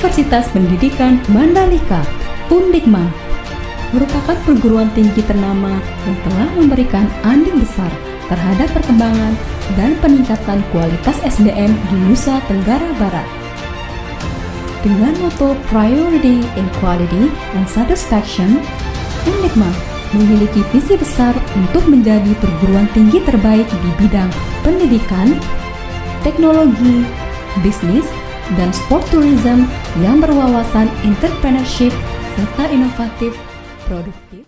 Universitas Pendidikan Mandalika, Undikma, merupakan perguruan tinggi ternama yang telah memberikan andil besar terhadap perkembangan dan peningkatan kualitas SDM di Nusa Tenggara Barat. Dengan moto Priority in Quality and Satisfaction, Undikma memiliki visi besar untuk menjadi perguruan tinggi terbaik di bidang pendidikan, teknologi, bisnis, dan sport tourism yang berwawasan entrepreneurship serta inovatif, produktif.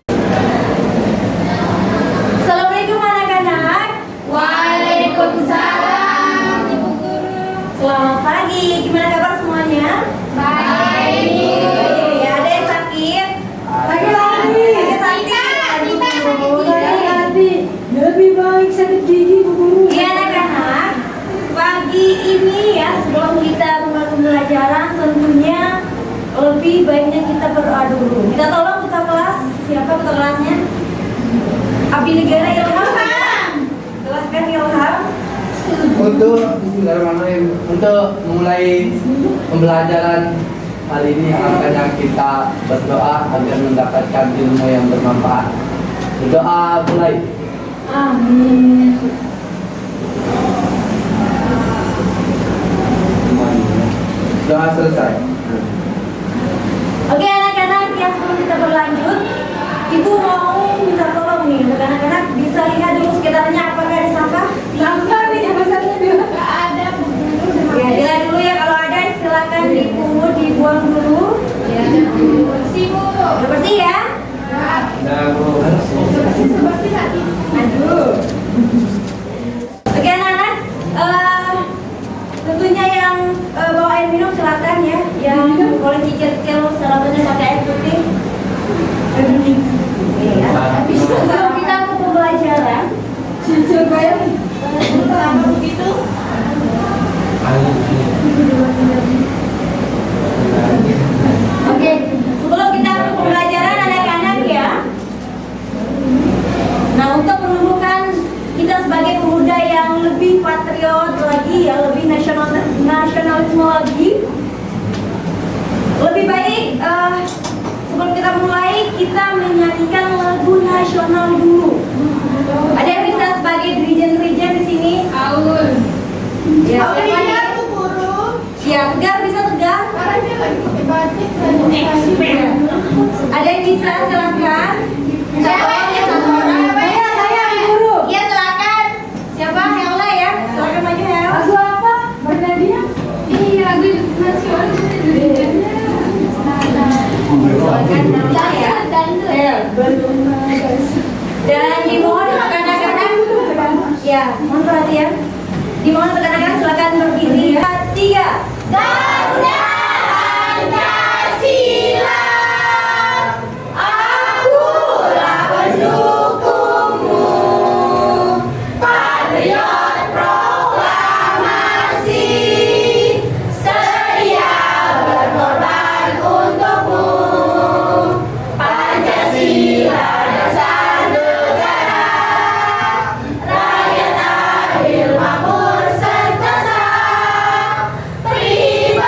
Assalamualaikum anak-anak. Waalaikumsalam, Ibu Guru. Selamat pagi. Gimana kabar semuanya? Baik. Ya, ada yang sakit? Sakit lagi. Lebih baik sakit gigi, Bu Guru. Iya anak-anak. Pagi ini ya, sebelum kita mulai pembelajaran, tentunya lebih baiknya kita berdoa dulu. Kita tolong ketua kelas. Siapa ketua kelasnya? Abi Negara Ilham. Silahkan Ilham. Untuk memulai pembelajaran kali ini, akan kita berdoa agar mendapatkan ilmu yang bermanfaat. Berdoa mulai. Amin. Doa selesai. Oke anak-anak, ya sebelum kita berlanjut, Ibu mau minta tolong nih untuk anak-anak bisa lihat dulu sekitarnya apakah ada sampah? Sampah nih, besarnya bilang nggak ada. Ya, dilihat dulu ya, kalau ada silakan dipungut, dibuang dulu. Ya, bersih Bu. Udah bersih ya? Bersih lagi. Aduh. Oke anak-anak, tentunya yang bawa air minum silakan ya, yang boleh cicil-cicil sarapannya pakai air putih. Ya. Kalau kita mau pembelajaran, cicil kayak apa begitu? Oke, sebelum kita pembelajaran anak-anak ya. Nah, untuk menumbuhkan kita sebagai pemuda yang lebih patriot lagi, yang lebih nasionalisme lagi, lebih baik sebelum kita mulai kita menyanyikan lagu nasional dulu. Ada yang bisa sebagai dirijen-dirijen di sini? Aul. Ya, Tegar Bu Guru. ya, tegar bisa tegar. Sekarang dia lagi pakai batik. Ada yang bisa silakan. Siapa yang satu orang? Iya, saya guru. Iya, silakan. Siapa? Hela ya. Silakan maju Hel. Lagu apa? Bernadiah? Iya, lagu nasional Indonesia. Silakan Hela ya. Dan dimohon untuk anak-anak, ya, mohon perhatian. Dimohon untuk anak-anak silakan berdiri. 3. Garuda Pancasila, akulah pendukungmu, patriot proklamasi, sedia berkorban untukmu, Pancasila dasar negara, rakyat adil makmur sentosa, prima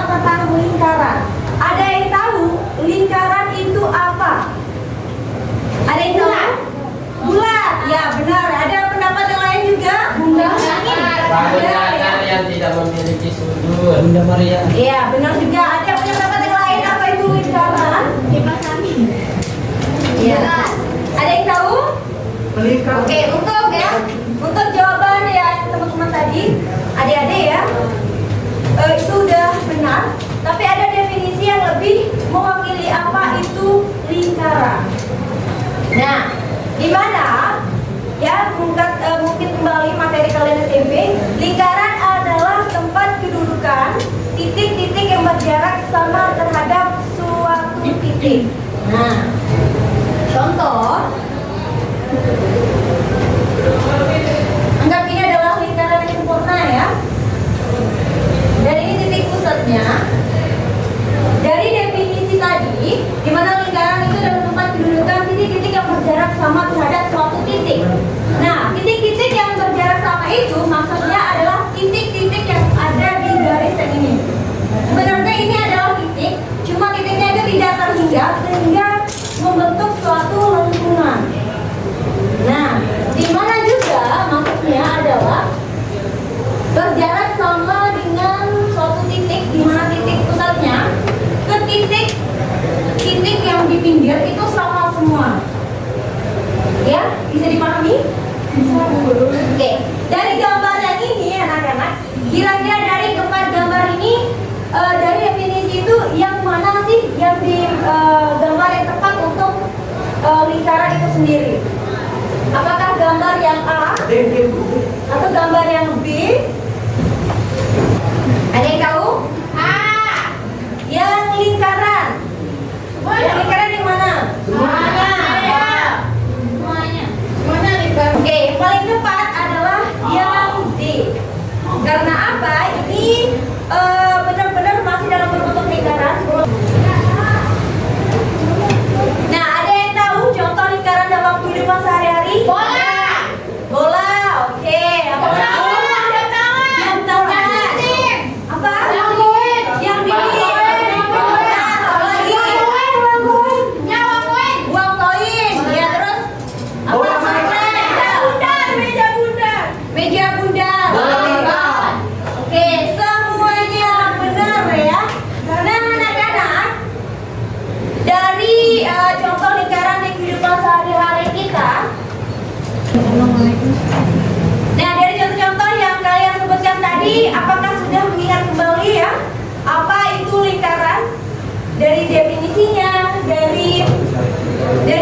tentang lingkaran. Ada yang tahu lingkaran itu apa? Ada yang tahu? Bulat. Ya benar. Ada pendapat yang lain juga? Bulat. Bulat. Yang tidak memiliki sudut. Bunda Maria. Iya benar juga. Ada yang punya pendapat yang lain apa itu lingkaran? Kipas angin. Iya. Ada yang tahu? Oke, untuk jawaban ya teman-teman tadi, adik-adik ya, itu udah benar. Tapi ada definisi yang lebih mewakili apa itu lingkaran. Nah, di mana ya mungkin kembali materi kalian SMP, lingkaran adalah tempat kedudukan titik-titik yang berjarak sama terhadap suatu titik. Nah, contoh. Anggap ini adalah lingkaran yang sempurna ya. Dan ini titik pusatnya. Dari definisi tadi, di mana lingkaran itu adalah tempat kedudukan titik-titik yang berjarak sama terhadap suatu titik. Nah, titik-titik yang berjarak sama itu maksudnya adalah titik-titik yang ada di garis yang ini. Sebenarnya ini adalah titik, cuma titiknya itu tidak terhingga sehingga membentuk suatu lengkungan. Nah, di mana juga maksudnya adalah berjarak sama dengan suatu titik, di mana titik pusatnya ke titik yang di pinggir itu sama semua. Ya, bisa dipahami? Bisa. Oke, dari gambar yang ini anak-anak, kira-kira dari gambar ini dari definisi itu yang mana sih yang di gambar yang tepat untuk lingkaran itu sendiri? Apakah gambar yang A atau gambar yang B? Ada yang tahu? A. Yang lingkaran. Yang lingkaran yang mana? Semuanya. Semuanya lingkaran. Oke, yang paling tepat adalah yang D. Karena apa? Ini benar-benar masih dalam bentuk lingkaran. Nah, ada yang tahu contoh lingkaran dalam kehidupan sehari-hari? Bola. Bola, oke. Apa tahu? Yang tangan. Apa? Yang lilin. Apa lagi? Uang koin. Ya terus. Apa? Meja bundar. Oke, semuanya benar ya. Nah, anak-anak, dari contoh lingkaran di kehidupan sehari-hari kita. Nah, dari contoh-contoh yang kalian sebutkan tadi, apakah sudah mengingat kembali ya? Apa itu lingkaran? Dari definisinya, dari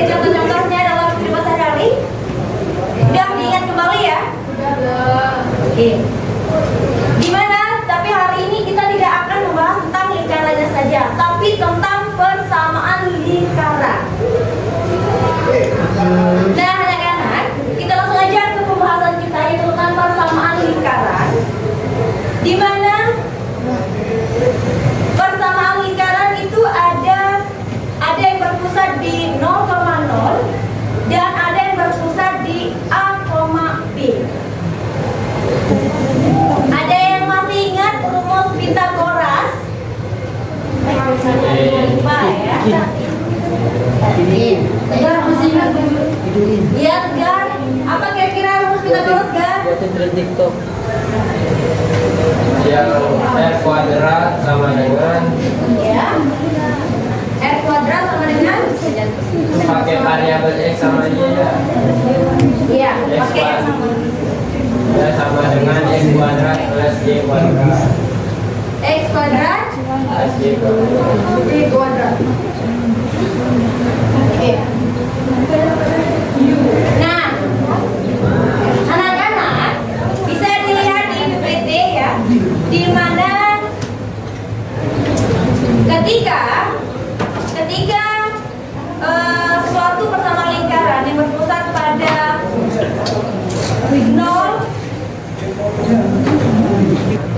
contoh-contohnya dalam kehidupan sehari-hari? Sudah diingat kembali ya? Oke. Gimana? Tapi hari ini kita tidak akan membahas tentang lingkarannya saja, tapi tentang persamaan lingkaran. Nah, anak-anak, kita langsung aja ke pembahasan kita yaitu tentang persamaan lingkaran. Di mana persamaan lingkaran itu ada yang berpusat di 0,0 dan ada yang berpusat di A, B. Ada yang masih ingat rumus Pythagoras? Lupa ya. Tegar masih ingat? Iya, Tegar. Apa kira-kira rumus Pythagoras, Gar? Buatin tren TikTok. Yang R kuadrat sama dengan Ya. R kuadrat sama dengan? pakai variabel X sama Y ya. Iya, X pakai yang sama. Ya sama dengan X kuadrat plus Y kuadrat. X kuadrat Plus Y kuadrat. Y kuadrat. Oke. Nah, anak-anak bisa dilihat di PPT ya, di mana ketika suatu persamaan lingkaran yang berpusat pada 0.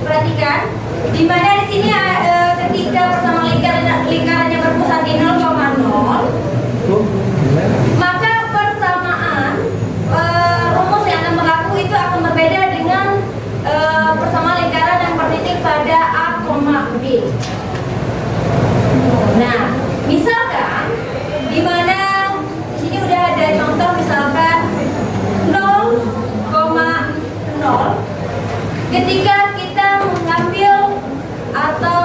Perhatikan, di mana di sini ketika persamaan lingkarannya berpusat di 0,0, maka persamaan rumus yang akan berlaku itu akan berbeda dengan persamaan lingkaran yang bertitik pada A, B. Nah, misalkan di mana di sini udah ada contoh misalkan 0,0 ketika kita mengambil atau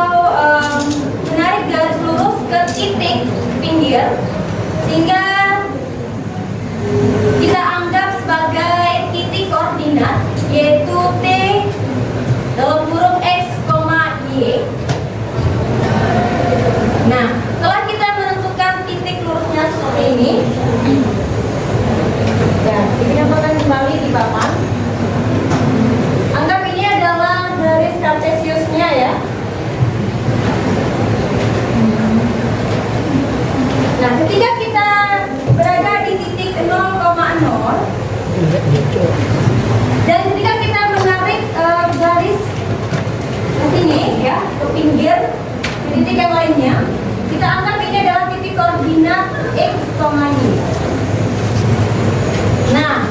menarik garis lurus ke titik pinggir sehingga kita anggap sebagai titik koordinat yaitu T dalam kurung X, Y. Nah, setelah kita menentukan titik lurusnya seperti ini, ya, digunakan kembali di papan. Anggap ini adalah garis kartesiusnya ya. Nah, ketika kita berada di titik 0,0 dan ketika kita menarik garis ke sini ya, ke pinggir ke titik yang lainnya, kita anggap ini adalah titik koordinat X, Y. Nah,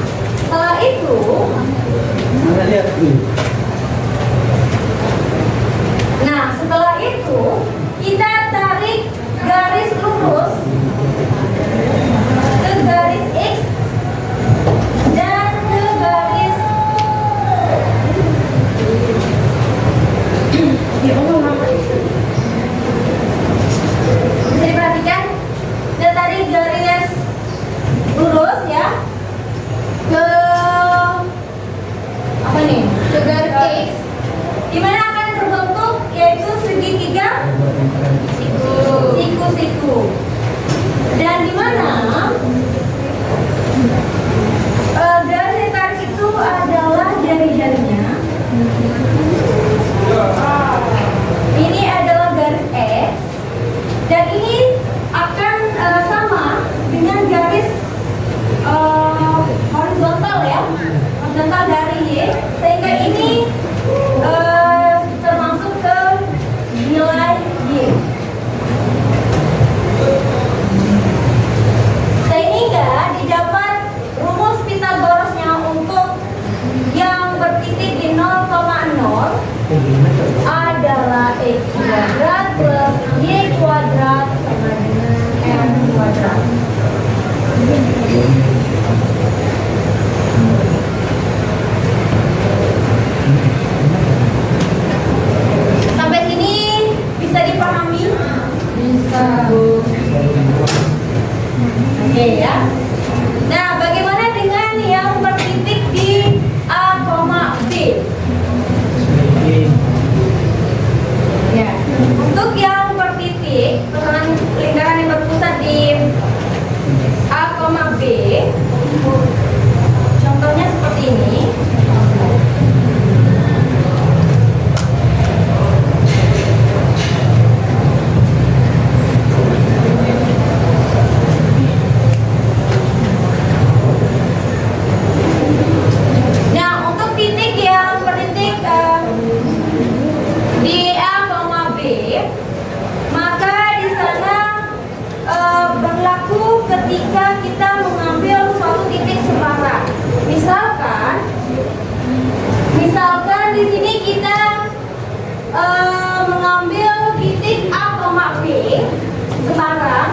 setelah itu kita tarik garis lurus ke garis X dan ke garis bisa diperhatikan, kita tarik garis lurus ya ke apa nih, ke garis X di mana akan terbentuk yaitu segitiga siku-siku, dan di mana garis yang tarik itu adalah jari-jarinya. Ini adalah garis X dan ini akan sama dengan garis horizontal ya, horizontal dari Y, sehingga ini termasuk ke nilai Y. Sehingga didapat rumus Pythagorasnya untuk yang bertitik di 0,0 adalah X kuadrat plus Y kuadrat sama dengan M kuadrat. Sampai sini bisa dipahami? Bisa, Bu. Oke ya. Nah, bagaimana dengan yang bertitik di A, B? Ya, untuk yang bertitik dengan lingkaran yang berpusat di A, B, contohnya seperti ini. Nah, untuk titik yang bertitik di A, B, maka di sana berlaku ketika kita mengambil suatu titik separang. Misalkan di sini kita mengambil titik A, B separang,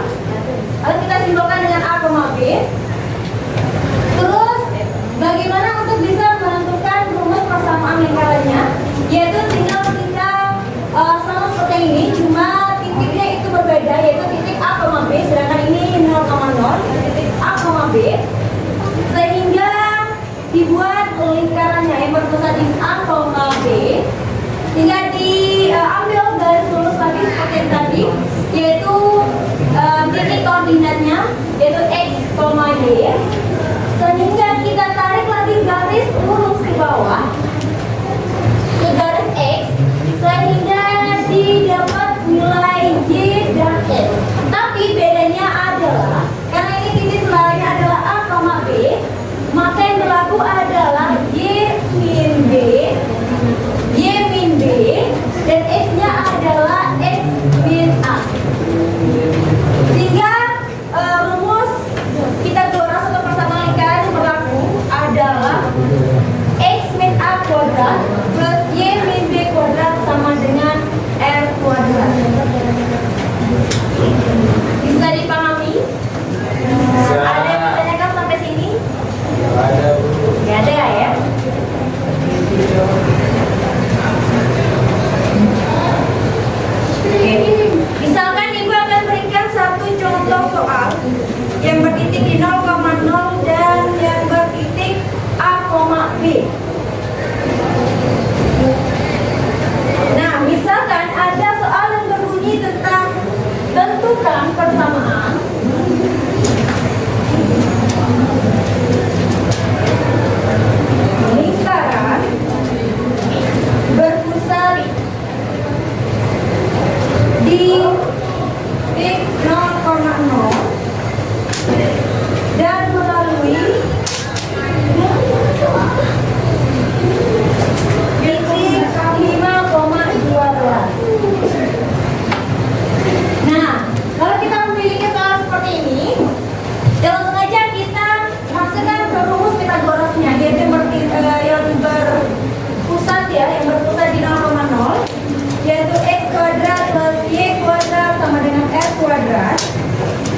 lalu kita simbolkan dengan A, B. Terus bagaimana untuk bisa menentukan rumus persamaan lingkarannya? Yaitu tinggal kita sama seperti ini, cuma titiknya itu berbeda, yaitu titik A, B, sedangkan ini 0,0, titik A, B, sehingga dibuat lingkarannya yang berpusat di A, B, sehingga diambil garis lurus lagi seperti yang tadi, yaitu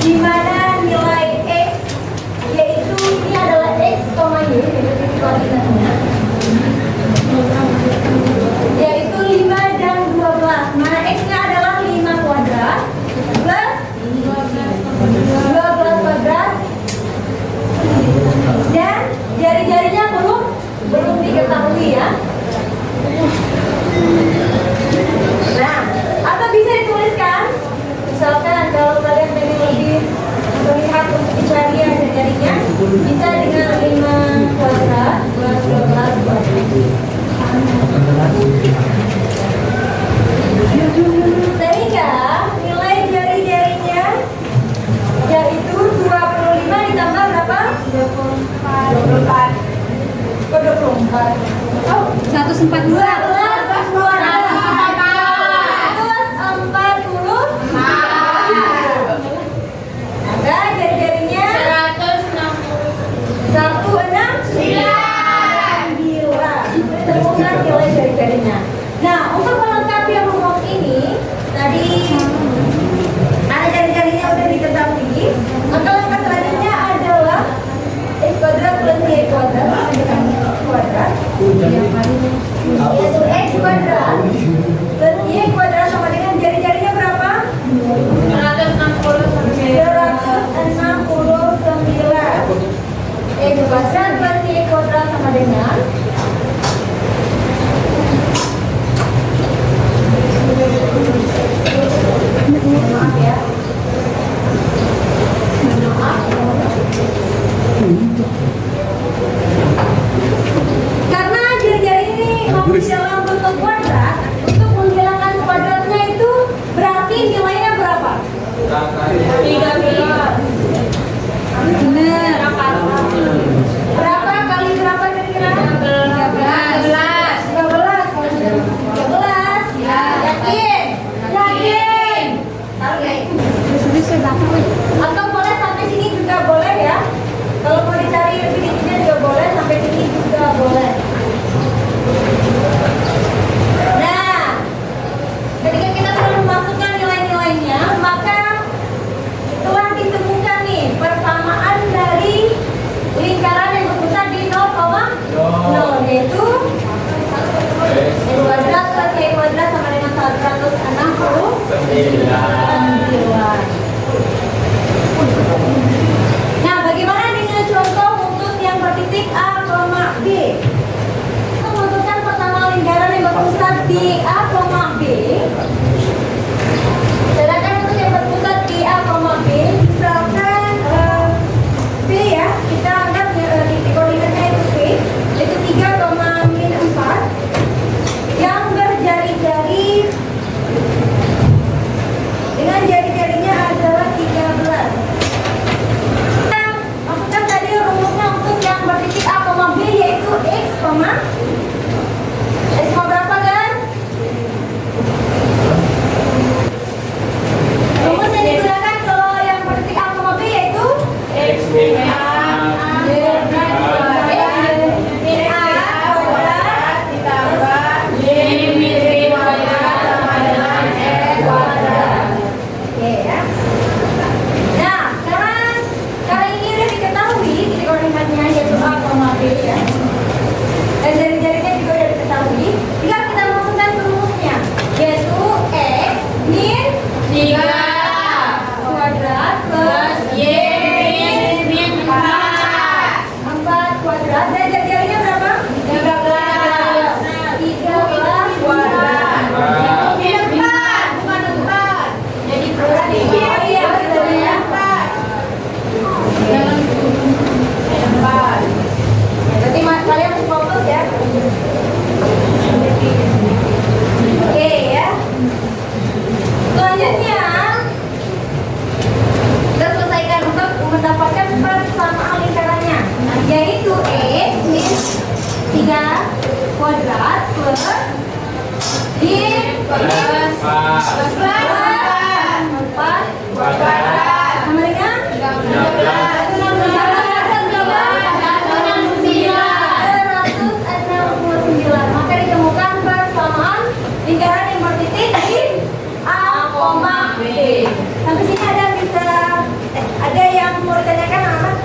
di mana nilai X yaitu ini adalah X, Y, yaitu koordinatnya, yaitu 5 dan 12. Mana X-nya adalah 5 kuadrat plus 12 kuadrat, dan jari-jarinya belum diketahui ya. Nah, atau bisa dituliskan, misalkan kalau kalian pengen lebih melihat untuk pencarian jari-jarinya, bisa dengan 5 kuadrat plus 12 kuadrat. Sehingga nilai jari-jarinya yaitu 25 ditambah berapa? 24. Kok 24? Oh, 142. 12 kuadrat plus 40. Ada jari-jarinya 169. Ditemukan nilai jari-jarinya. Nah, untuk melengkapi rumus ini, tadi ada jari-jarinya udah diketahui. Maka langkah selanjutnya adalah X kuadrat plus Y kuadrat yaitu X kuadrat plus Y kuadrat sama dengan jari-jarinya berapa? 169. X kuadrat plus Y kuadrat sama dengan maaf ya. Karena jari-jari ini masih dalam bentuk kuadrat, untuk menghilangkan kuadratnya itu berarti nilainya berapa? 13. Berapa kali berapa kira-kira? 13. Yakin? Atau boleh sampai sini juga boleh ya. Kalau mau dicari lebih dikitnya juga boleh, sampai sini juga boleh. Nah, ketika kita sudah memasukkan nilai-nilainya, maka telah ditemukan nih persamaan dari lingkaran yang berpusat di 0,0, yaitu X kuadrat plus Y kuadrat sama dengan 169. Nah, bagaimana dengan contoh untuk yang bertitik A, B? Untuk menentukan persamaan lingkaran yang berpusat di A, B. Sedangkan untuk yang berpusat di A, B, misalkan B ya, kita anggap titik koordinatnya itu B, itu 3,-4 yang berjari-jari dengan jari-jarinya adalah 13. Kita masukkan tadi rumusnya untuk yang bertitik A, B yaitu X, berapa kan? Rumus yang digunakan kalau yang bertitik A, B yaitu X dan jari-jarinya juga sudah diketahui. Jika kita masukkan rumusnya, yaitu X min 3 kuadrat plus Y min 4 kuadrat, dan jari-jarinya berapa? 13 kuadrat. Bukan 4. Jadi berarti iya sebenarnya 4. Berarti kalian harus fokus ya. Oke ya. Selanjutnya kita selesaikan untuk mendapatkan persamaan lingkarannya, yaitu X min 3 kuadrat plus Y plus 4 kuadrat sama dengan 169. Maka ditemukan persamaan lingkaran yang bertitik di A, B. Sampai sini ada bisa ditanyakan anak?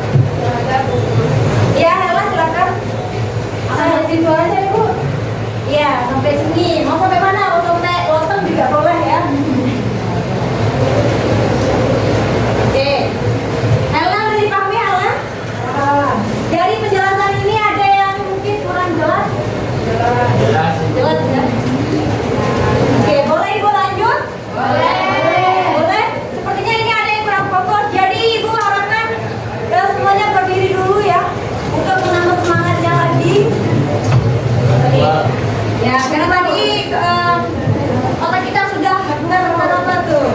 Ya, Hela silakan. Sampai situ aja Ibu. Iya, sampai sini. Mau sampai mana? Mau sampai lontong juga boleh ya. Oke. Hela udah dipahami Hela? Dari penjelasan ini ada yang mungkin kurang jelas? Jelas. Jelas ya. Oke, boleh Ibu lanjut? Boleh. Sepertinya ini ada yang kurang fokus. Jadi Ibu harapkan semuanya berdiri dulu ya untuk menambah semangatnya lagi. Ya, karena tadi otak kita sudah benar apa tuh?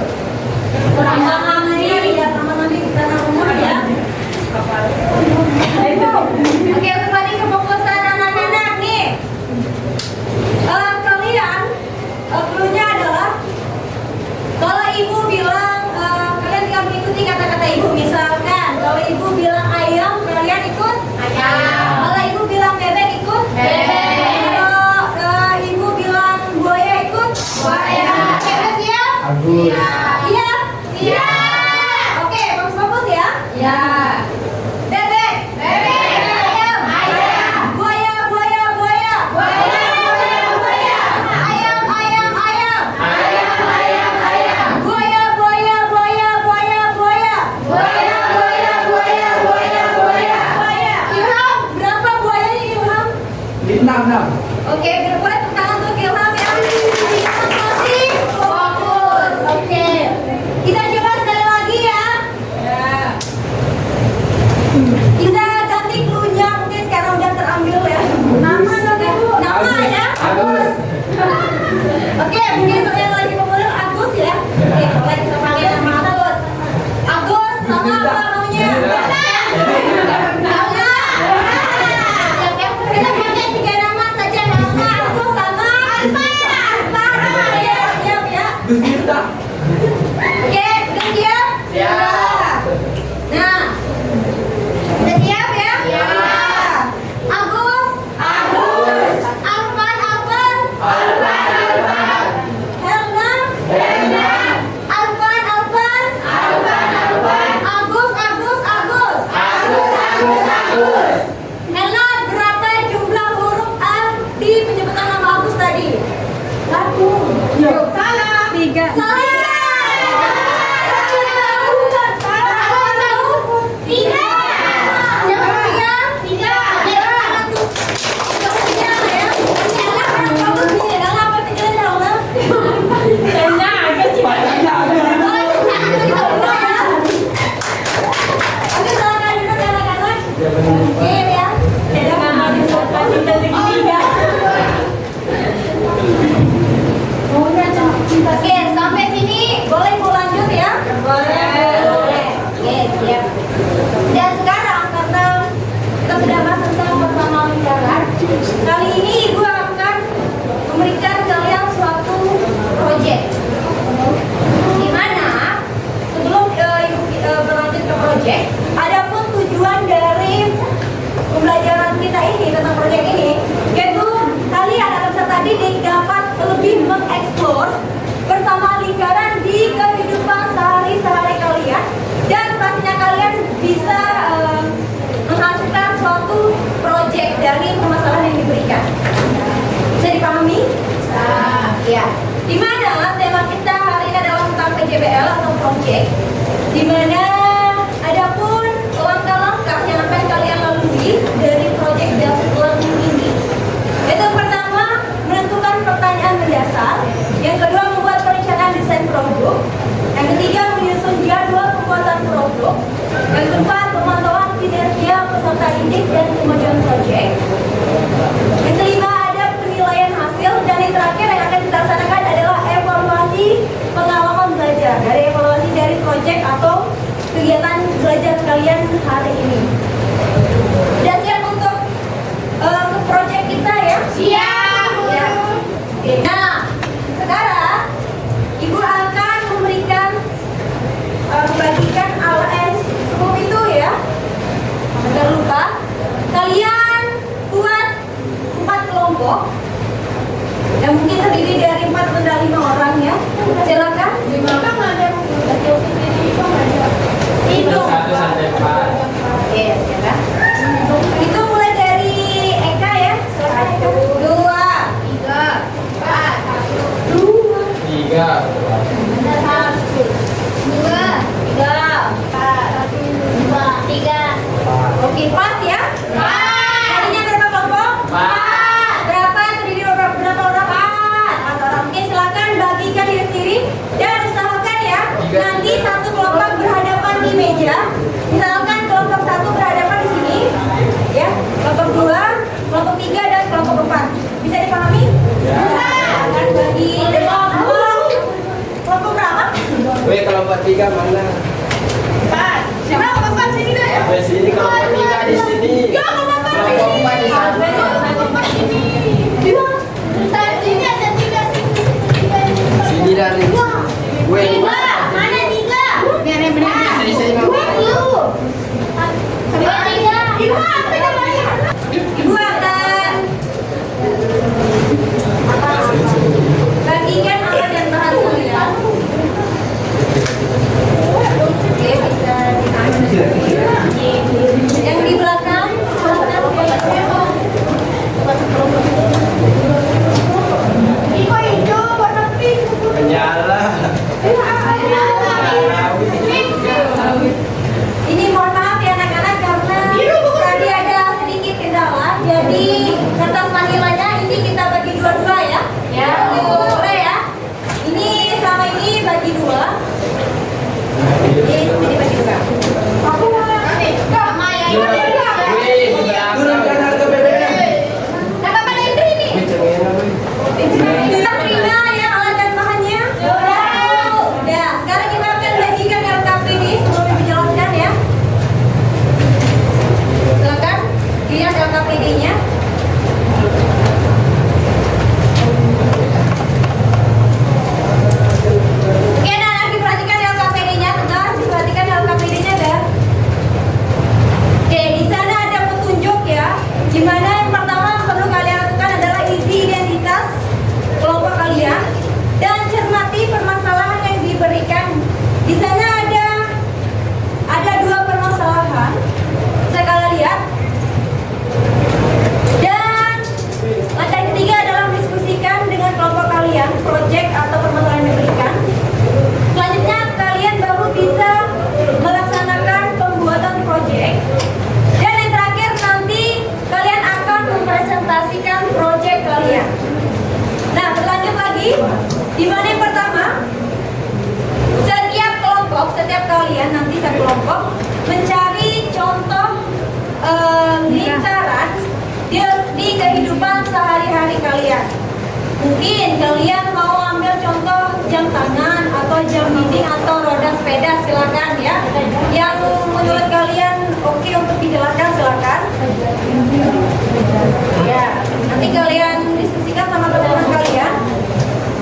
Perkembangan ini ya, teman-teman kita umur ya. Oke, kembali ke fokusan anak-anak nih. Kalian cluenya adalah kalau ibu bilang kalian tinggal mengikuti kata-kata ibu. Misalkan kalau ibu bilang ayam, kalian ikut ayam. Kalau ibu bilang bebek, ikut bebek. Kalau ibu bilang buaya, ikut buaya. Oke, udah siap? Agus. Siap? Siap. Oke, fokus ya. Ya. Bebek. Ayam. Buaya. Ayam. Buaya. Ilham, berapa buayanya Ilham? 6. Oke, boleh tepuk tangan untuk Ilham ya. Ilham masih fokus. Oke. Kita coba sekali lagi ya. Kita ganti cluenya mungkin karena udah terambil ya. Nama dong Ibu. Nama ya. Agus. Oke, mungkin untuk yang lagi populer Agus ya. Oke, boleh kita panggil nama Agus. Agus sama apa namanya? Nama. Kita pakai 3 nama saja. Nama Agus sama Alfa. Ya, siap ya. Gus Miftah. Oke, udah siap? Siap. Nah, udah siap ya? Siap. Agus. Alvan. Helna. Alvan. Agus. Helna, berapa jumlah huruf A di penyebutan nama Agus tadi? 1. Salah. 3. Salah. Oke, sampai sini boleh Ibu lanjut ya? Boleh. Oke, siap. Dan sekarang karena kita sudah bahas tentang persamaan lingkaran, kali ini Ibu akan memberikan kalian suatu proyek. Di mana sebelum Ibu berlanjut ke proyek, adapun tujuan dari pembelajaran kita ini tentang proyek ini, yaitu kalian atau peserta didik dapat lebih mengeksplor bersama lingkaran di kehidupan sehari-hari kalian, dan pastinya kalian bisa menghasilkan suatu proyek dari permasalahan yang diberikan. Bisa dipahami? Ya. Di mana tema kita hari ini adalah tentang PJBL atau proyek, di mana adapun langkah-langkah yang akan kalian lalui dari proyek basic learning ini. Itu pertama, menentukan pertanyaan mendasar. Yang kedua, membuat perencanaan desain produk. Yang ketiga, menyusun jadwal pembuatan produk. Yang keempat, pemantauan kinerja peserta didik dan kemajuan proyek. Yang kelima, ada penilaian hasil. Dan yang terakhir yang akan kita laksanakan adalah evaluasi pengalaman belajar. Dari evaluasi dari proyek atau kegiatan belajar kalian hari ini. Sudah siap untuk proyek kita ya? Siap. Ya. Oke. Nah, sekarang Ibu akan memberikan membagikan ALS sebelum itu ya. Jangan lupa kalian buat 4 kelompok yang mungkin terdiri dari 4 atau 5 orang ya. Silakan. 5 kan ada itu. 1 sampai 4. meja. Misalkan kelompok 1 berhadapan di sini, ya. Kelompok 2, kelompok 3 dan kelompok 4. Bisa dipahami? Bisa. Akan bagi kelompok berapa? Weh, kelompok 3 mana? 4. Siapa kelompok 4 sini deh? Weh, sini kelompok 3 di sini. Ya, kelompok 4 sini. Kelompok 4 di sana. Kelompok 4 sini. Dua. Sini ada 3 sini. Sini dan ini. Weh, Tiga. Mana 3? Biar yang benar. sini. Ibu apa namanya? Ibu akan bagikan alat dan bahan kuliah. Oke, bisa yang di belakang. Iko hijau warna pink. Menyala. Ini mohon maaf ya anak-anak karena tadi ada sedikit kendala. Jadi kertas manilanya ini kita bagi dua-dua ya. Ya. Boleh ya. Ini sama ini bagi dua. Ini bagi dua. Aku sama ya. Weh, di belakang. Turunkan harga BBM. Apa pada itu ini? Kita terima ya alat dan bahannya. Udah. Sekarang kita akan bagikan LKPD sebelum Ibu jelaskan ya. Silakan lihat LKPD-nya. Oke, anak-anak diperhatikan LKPD-nya, tegar, diperhatikan LKPD-nya dah. Oke, di sana ada petunjuk ya. Gimana yang pertama perlu kalian lakukan adalah isi identitas kelompok kalian dan cermati permasalahan yang diberikan. Di sana ada 2 permasalahan. Bisa kalian lihat. Dan langkah yang ketiga adalah diskusikan dengan kelompok kalian proyek atau permasalahan yang diberikan. Selanjutnya kalian baru bisa melaksanakan pembuatan proyek. Dan yang terakhir nanti kalian akan mempresentasikan proyek kalian. Nah, berlanjut lagi. Di mana yang pertama? Setiap kalian nanti satu kelompok mencari contoh lingkaran di kehidupan sehari-hari kalian. Mungkin kalian mau ambil contoh jam tangan atau jam dinding atau roda sepeda, silakan ya. Yang menurut kalian oke untuk dijelaskan silakan. Ya, nanti kalian diskusikan sama teman-teman kalian.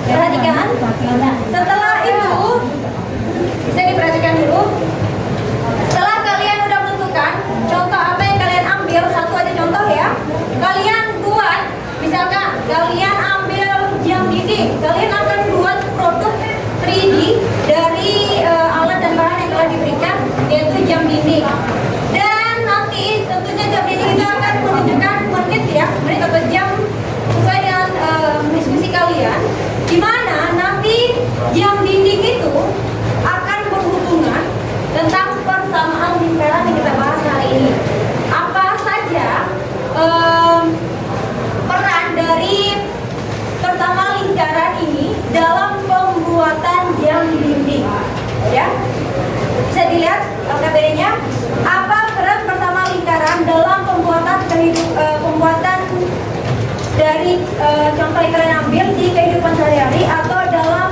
Perhatikan. Setelah itu bisa diperhatikan dulu. Setelah kalian udah menentukan contoh apa yang kalian ambil, satu aja contoh ya. Kalian buat, misalkan kalian ambil jam dinding, kalian akan buat produk 3D dari alat dan bahan yang telah diberikan, yaitu jam dinding. Dan nanti tentunya jam dinding itu akan menunjukkan menit ya, menit atau jam sesuai dengan diskusi kalian. Dimana nanti jam dinding itu akan berhubungan tentang persamaan lingkaran yang kita bahas hari ini. Apa saja peran dari persamaan lingkaran ini dalam pembuatan jam dinding? Ya, bisa dilihat LKPD-nya. Apa peran persamaan lingkaran dalam pembuatan dari contoh yang kalian ambil di kehidupan sehari-hari atau dalam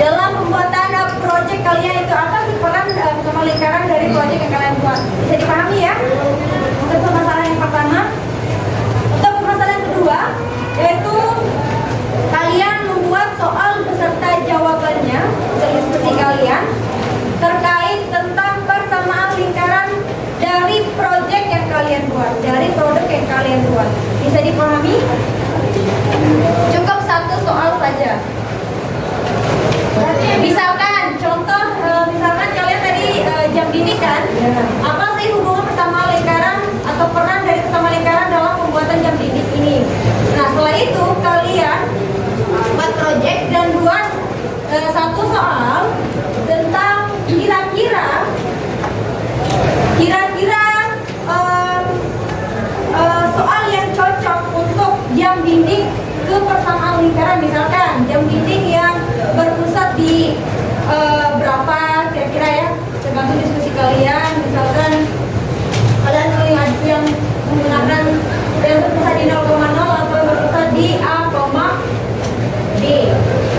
dalam pembuatan proyek kalian itu apa sih peran sama lingkaran dari proyek yang kalian buat? Bisa dipahami ya? Untuk permasalahan yang pertama. Untuk permasalahan kedua, yaitu kalian membuat soal beserta jawabannya, diskusi kalian terkait tentang persamaan lingkaran dari proyek yang kalian buat, dari produk yang kalian buat. Bisa dipahami? Cukup satu soal saja. Misalkan contoh, misalkan kalian tadi jam dinding kan, apa sih hubungan persamaan lingkaran atau peran dari persamaan lingkaran dalam pembuatan jam dinding ini? Nah, setelah itu kalian buat proyek dan buat satu soal tentang kira-kira soal yang cocok untuk jam dinding ke persamaan lingkaran. Misalkan jam dinding yang berpusat di berapa kira-kira ya, tergantung diskusi kalian. Misalkan kalian yang menggunakan yang berpusat di 0,0 atau berpusat di A, B.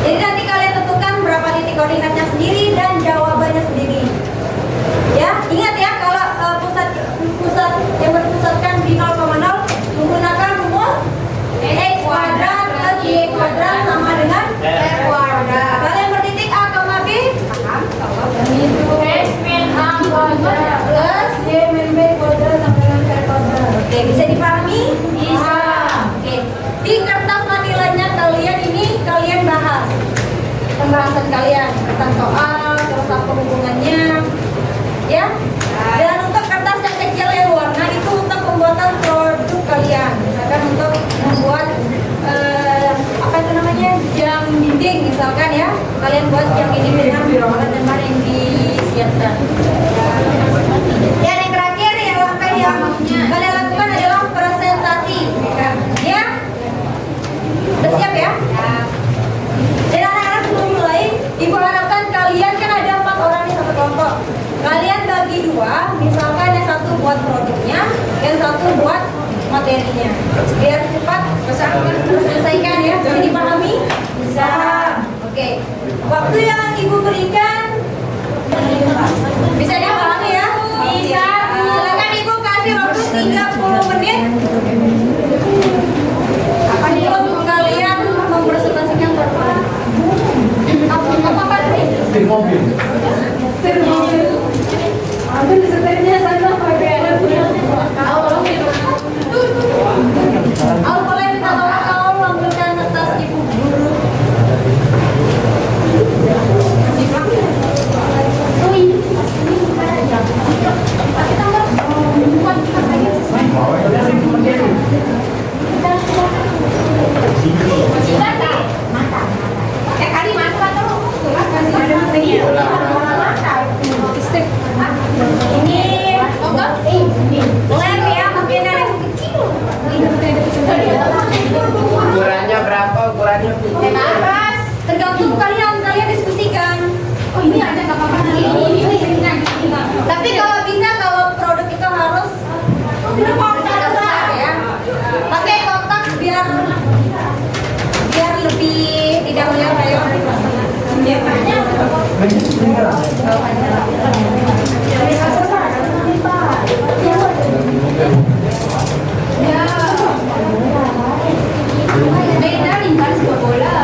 Jadi nanti kalian tentukan berapa titik koordinatnya sendiri dan jawabannya sendiri. Ya, ingat ya, kalau pusat yang berpusatkan di 0,0 menggunakan rumus x kuadrat plus y kuadrat sama dengan r kuadrat. Kalian bertitik A, B, paham? X min A kuadrat plus y min b kuadrat sama dengan r kuadrat. Oke, bisa dipahami? Bisa. Oke, di kertas manilanya kalian ini kalian bahas pembahasan kalian tentang soal, terus apa hubungannya, ya. Dan untuk kertas yang kecil yang warna itu untuk pembuatan produk kalian, misalkan untuk membuat apa itu namanya, jam dinding misalkan ya, kalian buat jam dinding dengan alat dan bahan yang disiapkan. Dan yang terakhir yang langkah yang kalian lakukan adalah presentasi, ya. Udah siap ya? Dan anak-anak sebelum mulai, ibu harapkan kalian kan ada 4 orang di satu kelompok. Kalian bagi 2, misalkan yang satu buat produknya, yang satu buat materinya. Biar cepat selesaikan ya. Bisa dipahami? Bisa. Oke. Waktu yang ibu berikan bisa dipahami ya? Bisa. Silakan ibu kasih waktu 30 menit. Untuk kalian mempresentasikan produk. Apa Setir mobil. Ambil setirnya sana pakai Al boleh minta tolong kau ambilkan tas ibu guru. Kali masuk atau ini lem ya, mungkin ada yang kecil. Ukurannya berapa? Ukurannya Bebas, tergantung kalian diskusikan. Oh ini ada nggak apa-apa ini. Tapi kalau bisa, kalau produk itu harus besar ya. Pakai kotak biar lebih tidak melihat kayak Beda lingkar sebuah bola.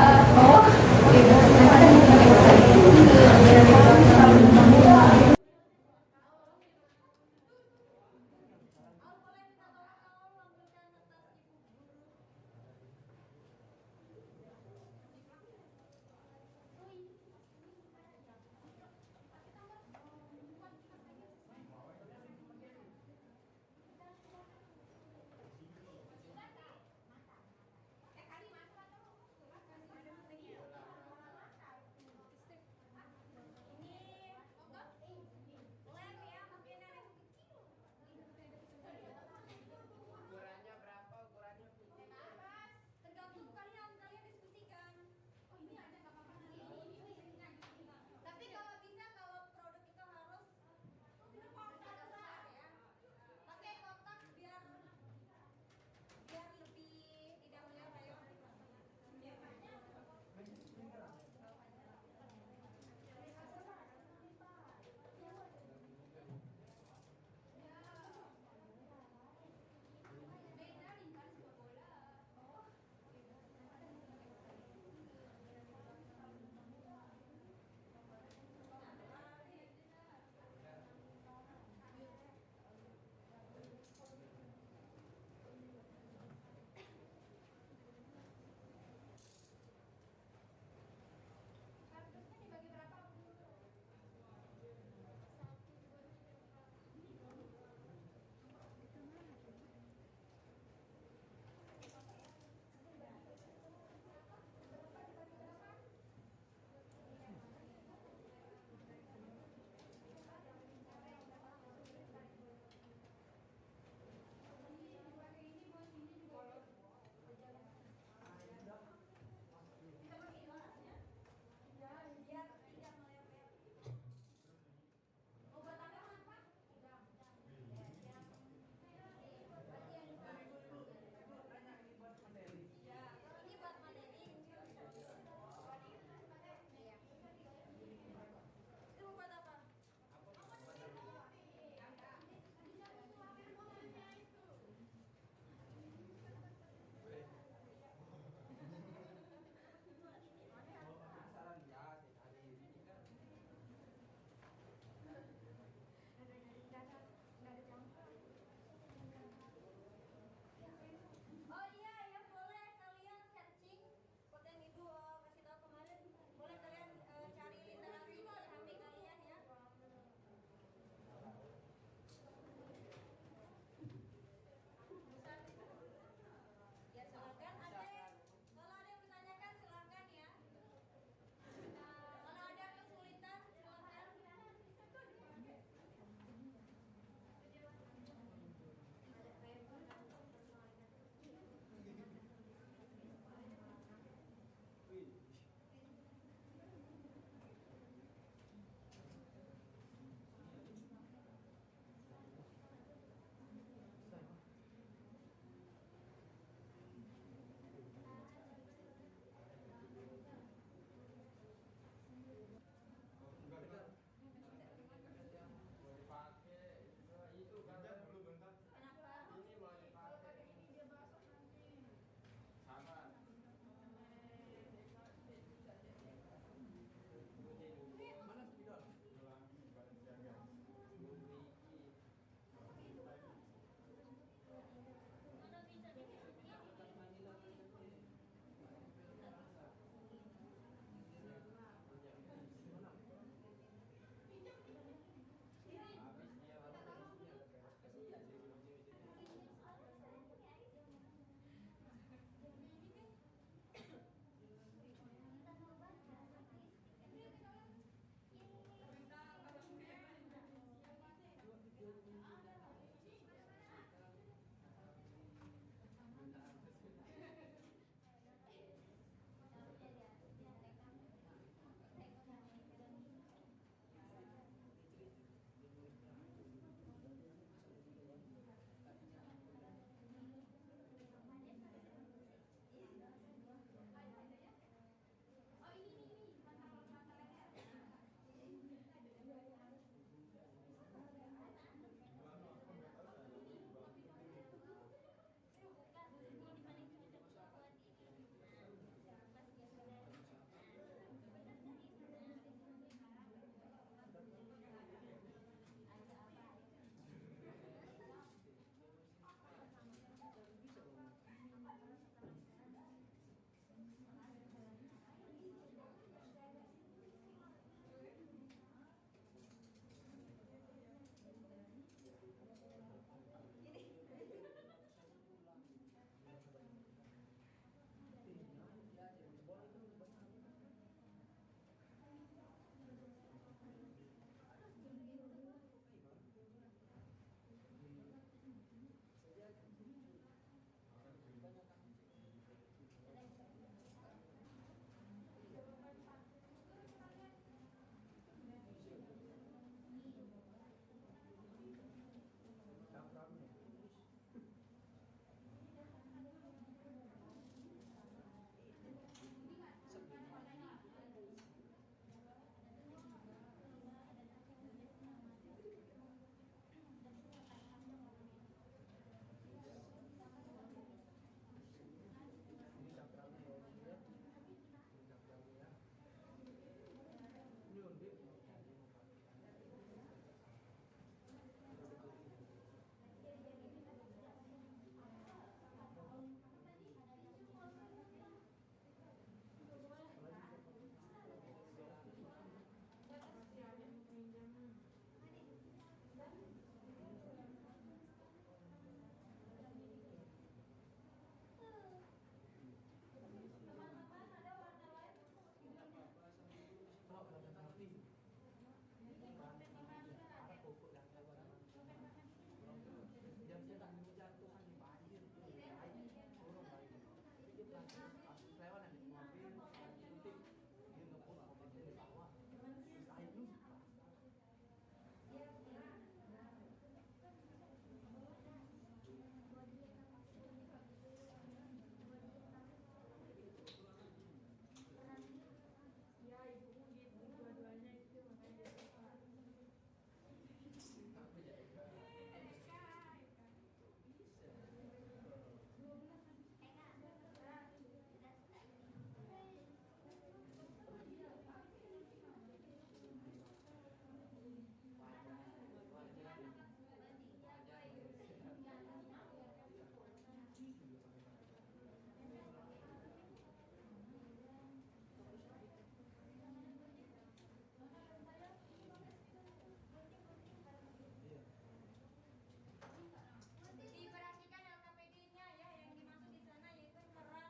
Diperhatikan LKPD-nya ya, yang dimaksud di sana yaitu peran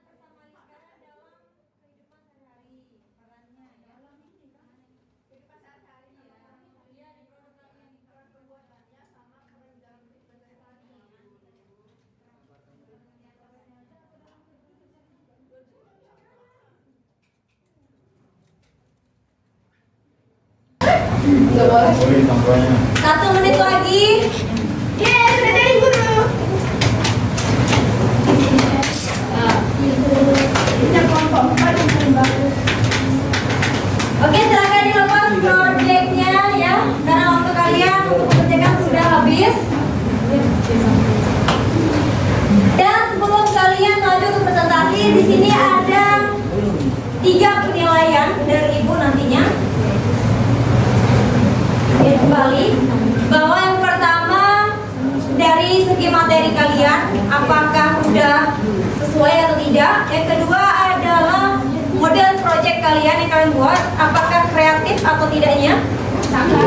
bersama Liskara dalam kehidupan sehari-hari. Perannya ya. Kehidupan sehari-hari ya. Iya, di produk kalian di peran perbuatannya sama peran dalam kehidupan sehari-hari. Satu menit lagi. Sudah jadi guru. Oke, silakan dilepas projectnya ya, karena waktu kalian untuk mengerjakan sudah habis. Dan sebelum kalian maju ke presentasi, di sini ada 3 penilaian dari ibu nantinya. Kembali bahwa yang pertama dari segi materi kalian apakah sudah sesuai atau tidak. Yang kedua adalah model project kalian yang kalian buat apakah kreatif atau tidaknya.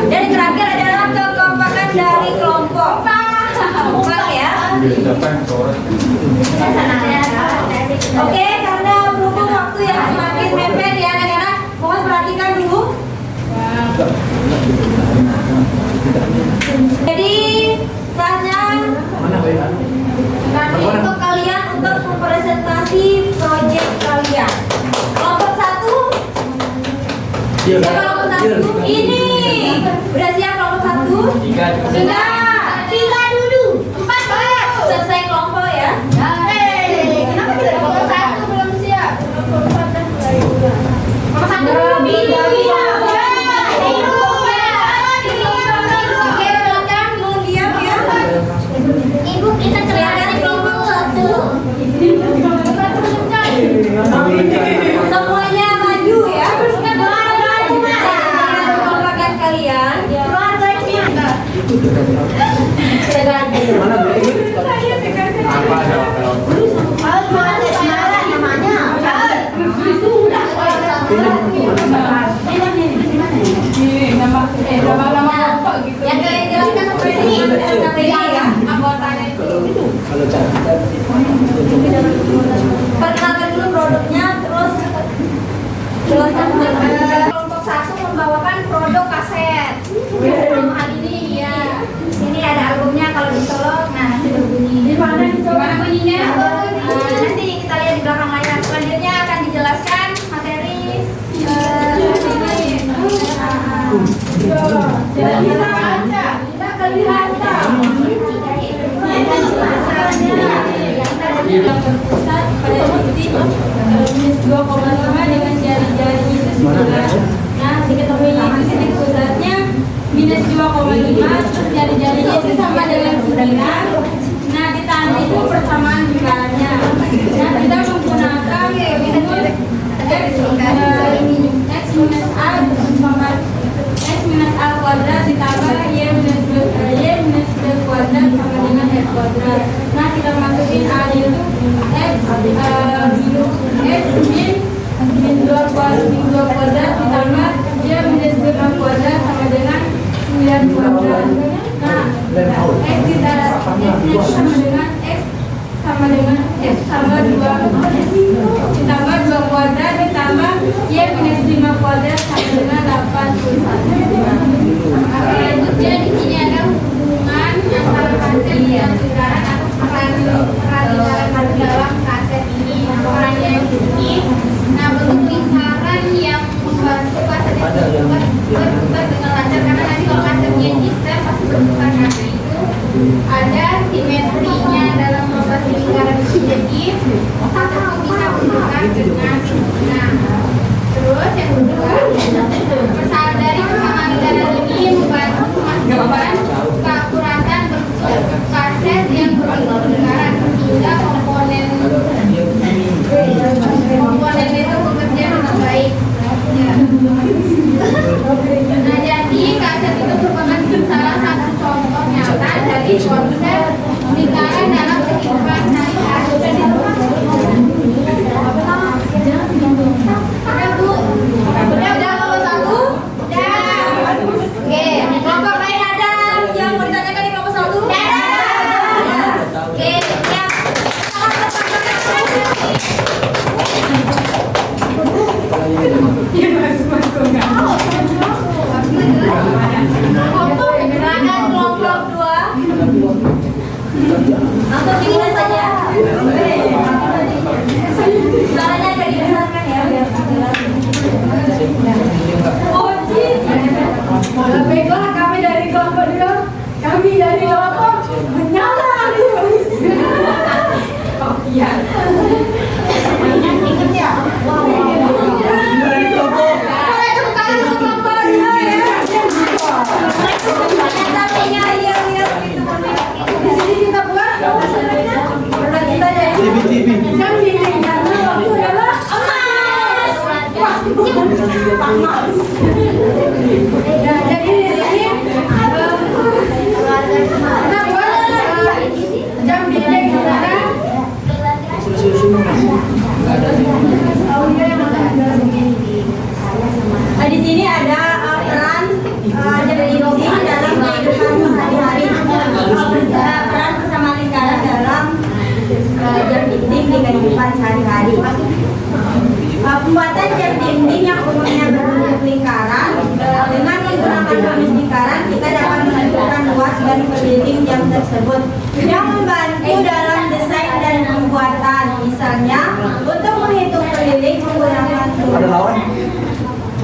Dan yang terakhir adalah kekompakan dari kelompok. Kompak ya. Oke, karena berhubung waktu yang semakin mepet ya anak-anak, mohon perhatikan dulu. Jadi saatnya nanti untuk kalian untuk mempresentasi proyek kalian. Kelompok 1. Siapa kelompok 1? Ini. Udah siap kelompok 1? 3 dulu. 4 selesai kelompok ya. Kenapa tidak kelompok 1 belum siap? Kelompok 1 belum. Ibu kita kelihatan di kelompok 1. Semuanya maju ya. Kelompokkan kalian. Yang kalian jelaskan seperti ini ya. Anggotanya itu. Perkenalkan dulu produknya, terus jelaskan kelompok 1 membawakan produk kaset. Dalam hal ini ya. Ini ada albumnya, kalau dicolok, nah nanti berbunyi. Gimana bunyinya? Nanti kita lihat di belakang layar. Selanjutnya akan dijelaskan materi pusat pada titik minus 2,5 dengan jari-jari itu 9. Nah, diketahui itu titik pusatnya minus 2,5 terus jari-jarinya itu sama dengan 9. Nah, ditanda itu persamaan bilangannya. Nah, kita menggunakan rumus X minus A kuadrat ditambah Ya, jadi di sini kita buat jam dinding gimana? Di sini ada peran jam dinding dalam kehidupan sehari-hari, peran bersama lingkaran dalam jam dinding di kehidupan sehari-hari. Pembuatan jam dinding yang umumnya berbentuk lingkaran, dengan menggunakan rumus lingkaran kita dapat menentukan luas dan keliling jam tersebut yang membantu dalam desain dan pembuatan. Misalnya, untuk menghitung keliling menggunakan rumus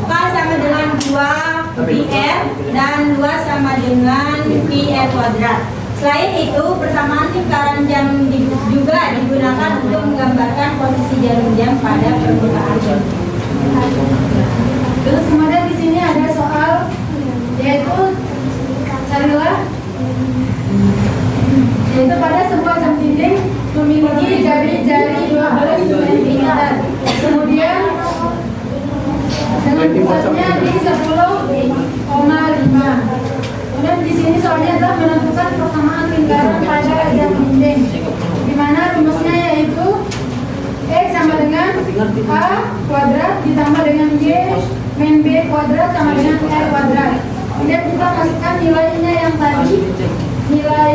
K sama dengan 2πr dan luas sama dengan πr kuadrat. Selain itu, persamaan lingkaran jam juga digunakan untuk menggambarkan posisi jarum jam pada permukaan jam. Terus kemudian di sini ada soal yaitu carilah yaitu pada sebuah jam dinding memiliki jari-jari 12 cm. Kemudian dengan pusatnya di 10,5. Kemudian di sini soalnya adalah menentukan persamaan lingkaran pada jam dinding, di mana rumusnya yaitu X sama dengan A kuadrat ditambah dengan Y min B kuadrat sama dengan R kuadrat. Kemudian kita masukkan nilainya yang tadi, nilai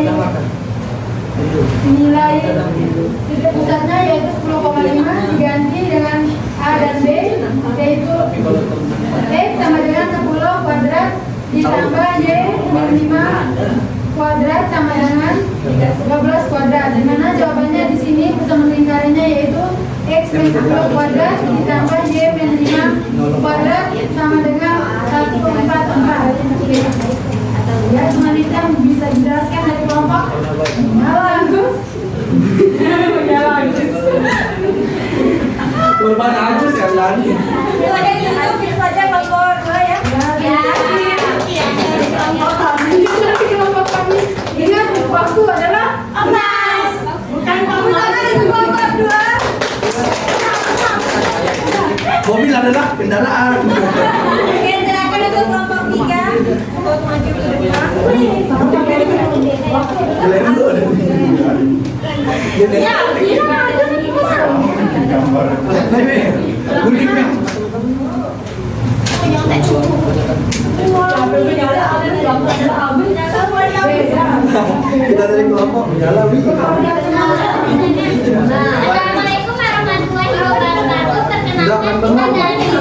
titik pusatnya yaitu 10,5 diganti dengan A dan B, yaitu X sama dengan 10 kuadrat ditambah Y min 5 kuadrat sama dengan 12 kuadrat. Dimana jawabannya di sini persamaan lingkarannya yaitu X min 10 kuadrat ditambah Y min 5 kuadrat sama dengan 144. Ya, cuma itu yang bisa dijelaskan dari kelompok. Bagus. Korban Agus yang lari. Silahkan ditutup saja kelompok 2 ya. Kelompok kami. Ingat waktu adalah Emas. Bukan kelompok 2. Mobil adalah kendaraan. Oke, silakan untuk kelompok 3 untuk maju ke depan. ya, Kita dari kelompok nyala. Assalamualaikum warahmatullahi wabarakatuh. Perkenalkan kita dari Assalamualaikum warahmatullahi wabarakatuh.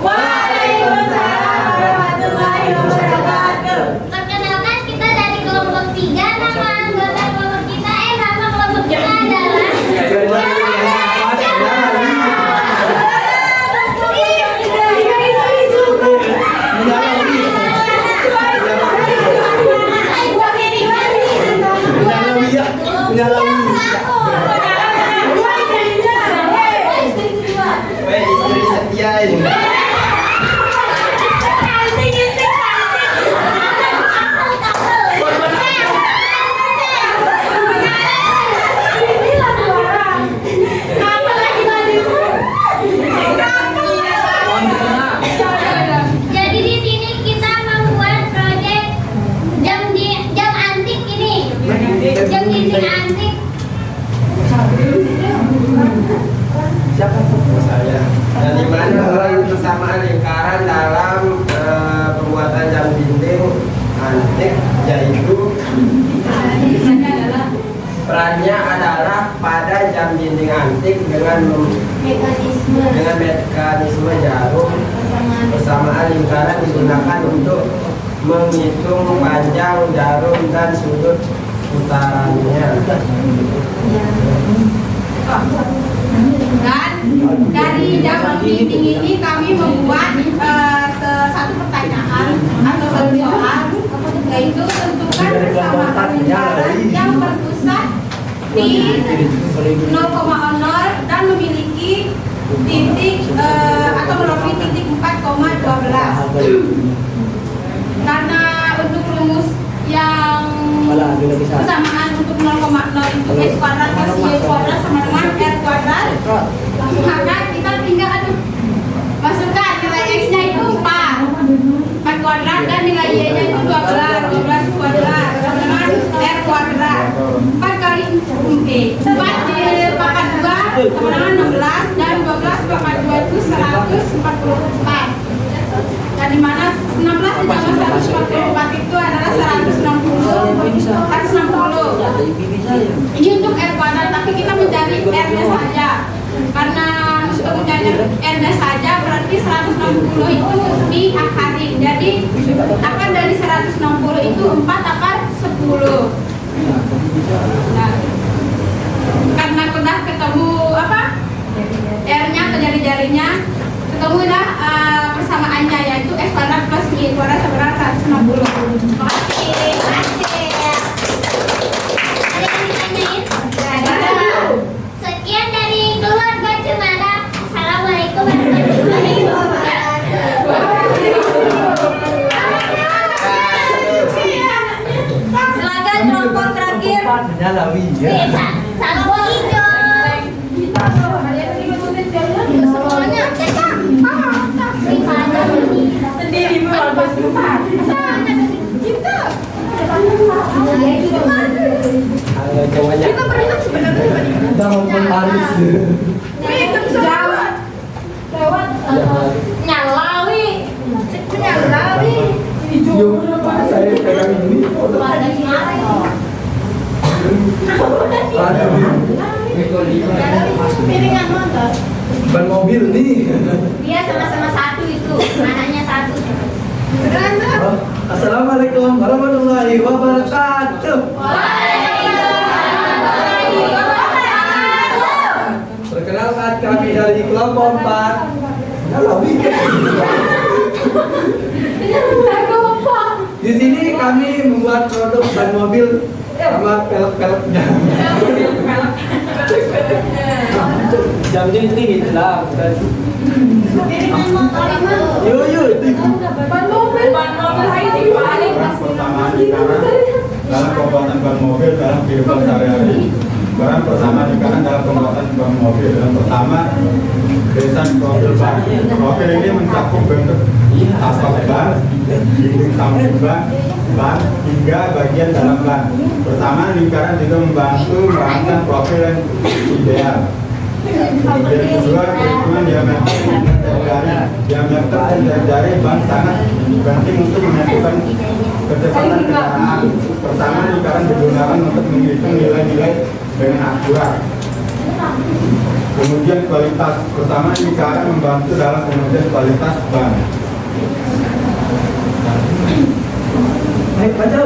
Waalaikumsalam warahmatullahi wabarakatuh. Perkenalkan kita dari kelompok 3. Nama anggota kelompok kita nama kelompok kita adalah Istri setia ini. Jadi di sini kita membuat proyek jam antik ini. Jam dinding antik. Saya. Dari mana persamaan lingkaran dalam pembuatan jam dinding antik, yaitu perannya adalah pada jam dinding antik dengan mekanisme jarum persamaan lingkaran digunakan untuk menghitung panjang jarum dan sudut putarannya. Dan dari jam dinding ini kami membuat satu pertanyaan atau satu soal, yaitu tentukan persamaan lingkaran yang berpusat di 0,0 dan memiliki titik atau melalui titik Karena untuk rumus yang persamaan untuk 0,0 itu X kuadrat plus Y kuadrat sama dengan R kuadrat, maka kita tinggal masukkan nilai X-nya itu 4 kuadrat dan nilai Y-nya itu 12 kuadrat sama dengan R kuadrat. 4 kali 4 dipangkat 2 sama dengan 16 dan 12 pangkat 2 itu 144. Nah, di mana 16 ditambah 144 itu adalah 160. Ini untuk R kuadrat, tapi kita mencari R-nya saja. Karena untuk mencari R-nya saja berarti 160 itu diakari. Jadi akar dari 160 itu 4 akar 10. Nah, karena sudah ketemu R-nya atau jari-jarinya, ketemu dah persamaannya, yaitu X kuadrat plus Y kuadrat sama dengan 160. Terima kasih. Ada yang ditanyain? Sekian dari keluarga Cemara. Assalamualaikum warahmatullahi wabarakatuh. Silakan kelompok terakhir. Salam hijau. Semuanya Sendiri bagus. Kita berenang sebenarnya lewat nyalawi. Saya pegang ini. piringan motor. Ban mobil nih. Dia sama-sama satu itu, anaknya satu. Assalamualaikum warahmatullahi wabarakatuh. Perkenalkan kami dari kelompok 4. Di sini kami membuat produk ban mobil sama pelek-peleknya. Jam ini gitu lah. Piringan motor itu. Yo itu. Ban mobil ini dibalik. Persamaan lingkaran dalam pembuatan ban mobil dalam kehidupan sehari-hari. Barang persamaan lingkaran dalam pembuatan ban mobil. Yang pertama, desain profil ban. Profil ini mencakup bentuk asap ban, dinding samping ban hingga bagian dalam ban. Persamaan lingkaran juga membantu merancang profil yang ideal. Yang kedua, perhitungan diameter dan jari ban sangat penting untuk menentukan kecepatan kendaraan. Persamaan lingkaran digunakan untuk menghitung nilai-nilai dengan akurat. Kemudian kualitas, persamaan lingkaran membantu dalam pengujian kualitas ban. Baik, baca.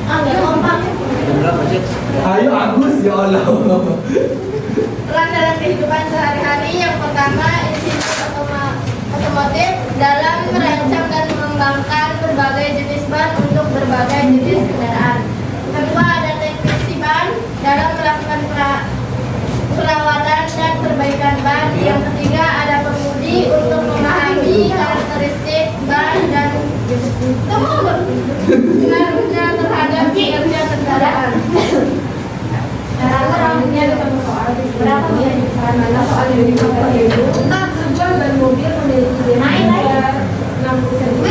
Agak kompak. Ayo Agus ya Allah. Peran dalam kehidupan sehari-hari yang pertama, insinyur otomotif dalam merancang dan mengembangkan berbagai jenis ban untuk berbagai jenis kendaraan. Kedua, ada teknisi ban dalam melakukan perawatan dan perbaikan ban. Yang ketiga, ada pengemudi untuk memahami karakteristik ban dan pengaruhnya terhadap kinerja kendaraan. Selanjutnya ada soal berapa soal yang dipakai itu tentang sebuah ban mobil memiliki diameter 60 cm.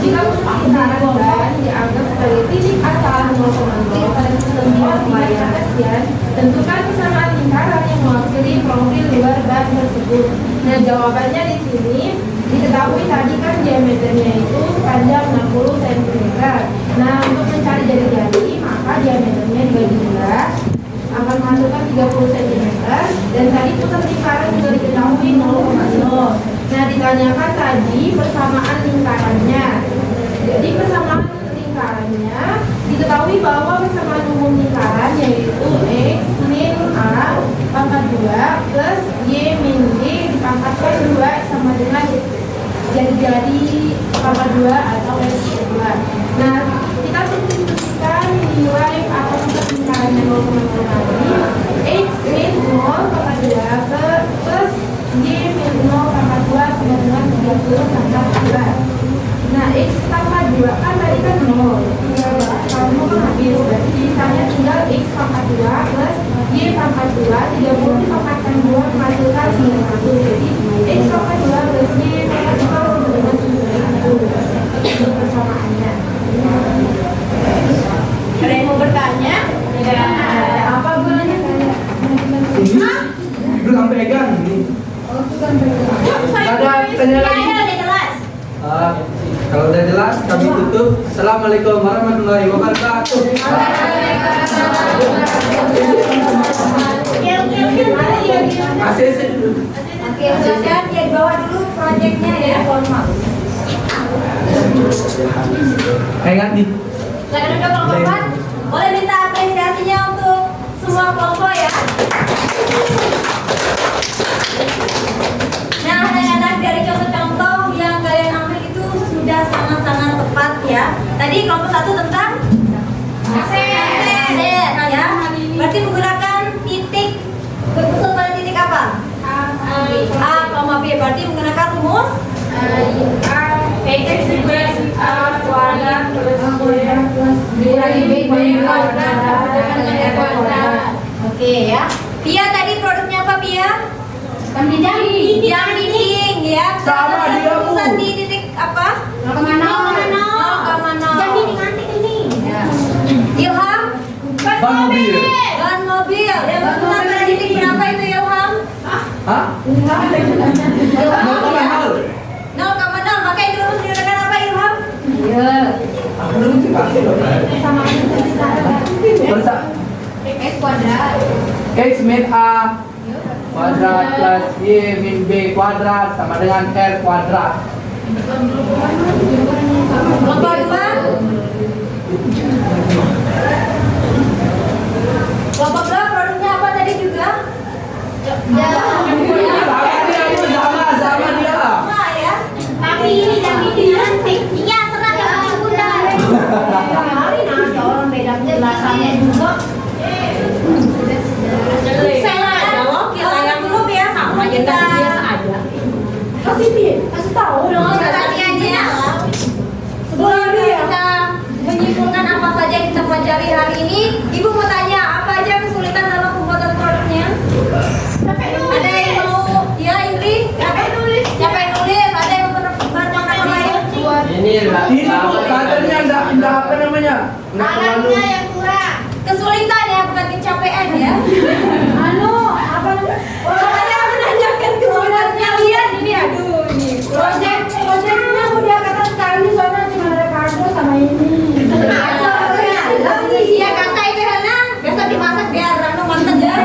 Jika perputaran ban dianggap sebagai titik asal 0,0 pada sistem pembayaran, tentukan persamaan lingkaran yang mewakili profil luar ban tersebut. Nah, jawabannya di sini diketahui tadi kan diameternya itu sepanjang 60 cm. Nah, untuk mencari jari-jari maka diameternya dibagi 2 akan masukkan 30 cm dan tadi pusat lingkaran juga diketahui 0,0. Nah, ditanyakan tadi persamaan lingkarannya. Jadi persamaan lingkarannya diketahui bahwa persamaan umum lingkaran yaitu X min A pangkat 2 plus Y min D dipangkatkan 2 sama dengan jari-jari pangkat 2 atau X 2. Nah, kita simplifikasikan nilai atau pusat lingkarannya 0,0 tadi. X min 0 pangkat 2 plus Y min 0 pangkat 2 pangkat 2. Nah, X pangkat 2 kan tadi kan 0. Kalau 0 kan habis, berarti sisanya tinggal X pangkat 2 plus Y pangkat 2, 30 dipangkatkan 2 menghasilkan 91. Jadi X pangkat 2 plus Y pangkat 2 sama dengan 91. Itu persamaannya. Ada yang mau bertanya? Apa gunanya kayak? Ini belum pegang ini. Ada tanya lagi? Udah jelas. Kalau udah jelas kami tutup. Assalamualaikum warahmatullahi wabarakatuh. Masih dulu. Oke, silakan dia bawa dulu proyeknya ya, formal. Ingat nih. Silakan duduk kelompok. Boleh minta apresiasinya untuk semua kelompok ya. Nah, anak-anak, dari contoh-contoh yang kalian ambil itu sudah sangat-sangat tepat ya. Tadi kelompok 1 tentang aset ya. Berarti menggunakan titik berpusat pada titik apa? A, B. Berarti menggunakan rumus X plus A kuadrat plus B lagi B kuadrat kuadrat. Oke ya. Pia tadi produknya apa Pia? Yang dinding ya. Sama dia, Bu. Pusat di titik apa? 0,0. 0,0. Jadi nanti ini. Ilham? Ban mobil. Ban mobil. Yang berpusat pada titik berapa itu Ilham? Hah? 0,0. Maka itu rumus digunakan apa Ilham? Aku belum dikasih loh. Bersa X kuadrat. X min A kuadrat plus Y min B kuadrat sama dengan R kuadrat. Kelompok 2. Kelompok 2 produknya apa tadi juga? Sama dia. Sama ya. Tapi ini jadi nanti. Iya, serah yang paling bunda. Kemarin ada orang beda penjelasannya juga. Saya jawab yang dulu ya sama kita. Kasih tahu dong. Tadi aja. Sebelum kita menyimpulkan apa saja yang kita pelajari hari ini, Ibu mau tanya apa aja kesulitan dalam pembuatan produknya? Ada yang mau? Ya Indri. Siapa yang nulis? Ada yang berpendapat lain? Ini lah. Ini kadernya enggak apa namanya? Enggak terlalu. yang kurang. Kesulitan ya, bukan kecapean ya. Apa namanya? Ada yang menanyakan kesulitannya. Lihat ini, aduh ini. Proyeknya udah kata sekali soalnya cuma ada kartu sama ini. Iya kata itu Hana, besok dimasak biar Rano mateng ya.